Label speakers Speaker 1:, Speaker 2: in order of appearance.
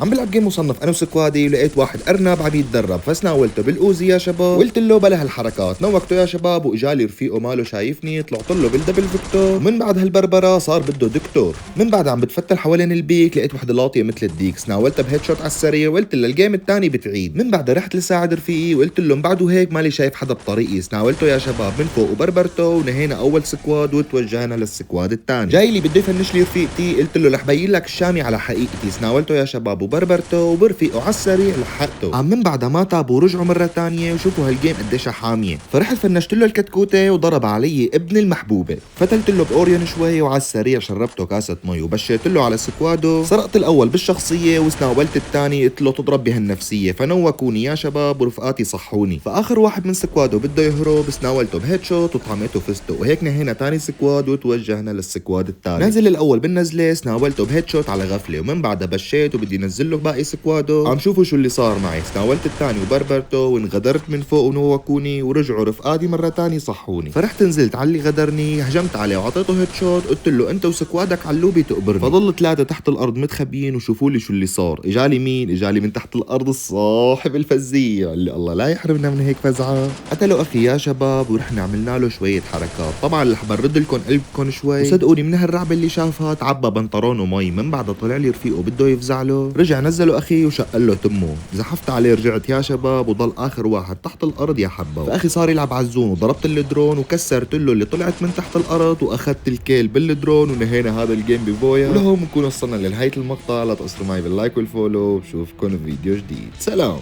Speaker 1: عم بلعب جيم مصنف انا وسكوادي ولقيت واحد ارنب عم يتدرب فسناولته بالاوزي يا شباب قلت له بلا هالحركات نوقته يا شباب واجالي رفيقه ماله شايفني طلعت له بالدبل فيكتور ومن بعد هالبربره صار بده دكتور من بعد عم بتفتل حوالين البيك لقيت وحده لاطيه مثل الديك سناولتها بهيد شوت على السريع وقلت له الجيم الثاني بتعيد من بعد رحت لساعد رفيقي وقلت له من بعده هيك مالي شايف حدا بطريقي سناولته يا شباب من فوق وبربرته ونهينا اول سكواد وتوجهنا للسكواد الثاني جاي لي بده يفنش لي رفيقتي قلت له رح بين لك الشامي على حقيقتي سناولته يا شباب وبربرته وبرفيقه على السريع لحقته عم من بعدها ما تابوا ورجعوا مره ثانيه وشوفوا هالجيم قديش حاميه فرحت فنشت له الكتكوته وضرب علي ابن المحبوبه فتلت له باوريون شوي وعلى السريع شربته كاسه مي وبشيت له على سكواده سرقت الاول بالشخصيه وسناولت الثاني قلت له تضرب بهالنفسيه فنوكوني يا شباب ورفقاتي صحوني فاخر واحد من سكواده بده يهرب سناولته بهيد شوت وطعمته فزته وهيك نهينا ثاني سكواد وتوجهنا للسكواد الثالث نازل الاول بالنزله سناولته بهيد شوت على غفله ومن بعدها بشيت وبدي انزل له باقي سكواده عم شوفوا شو اللي صار معي سناولت الثاني وبربرته وانغدرت من فوق ونوكوني ورجعوا رفقاتي مره ثانيه صحوني فرحت نزلت على اللي غدرني هجمت عليه وعطيته هيد شوت قلت له انت وسكوادك علوبي تقبرني فضل ثلاثه تحت الارض متخبيين وشوفوا لي شو اللي صار اجالي مين اجالي من تحت الارض صاحب الفزيه اللي الله لا يحرمنا من هيك فزعه قتلوا اخي يا شباب ورحنا عملنا له شويه حركات طبعا رح برد لكم قلبكم شوي وصدقوني من هالرعبه اللي شافها تعبى بنطرونه مي من بعدها طلع لي رفيقه بده يفزع له رجع نزله اخي وشق له تمه زحفت عليه رجعت يا شباب وضل اخر واحد تحت الارض يا حبه فاخي صار يلعب على الزون وضربت الدرون وكسرت له اللي طلعت من تحت الارض واخذت الكيل بالدرون ونهينا هذا الجيم بفويا ولهون بنكون وصلنا لنهايه المقطع لا تقصروا معي باللايك والفولو بشوفكم في فيديو جديد سلام.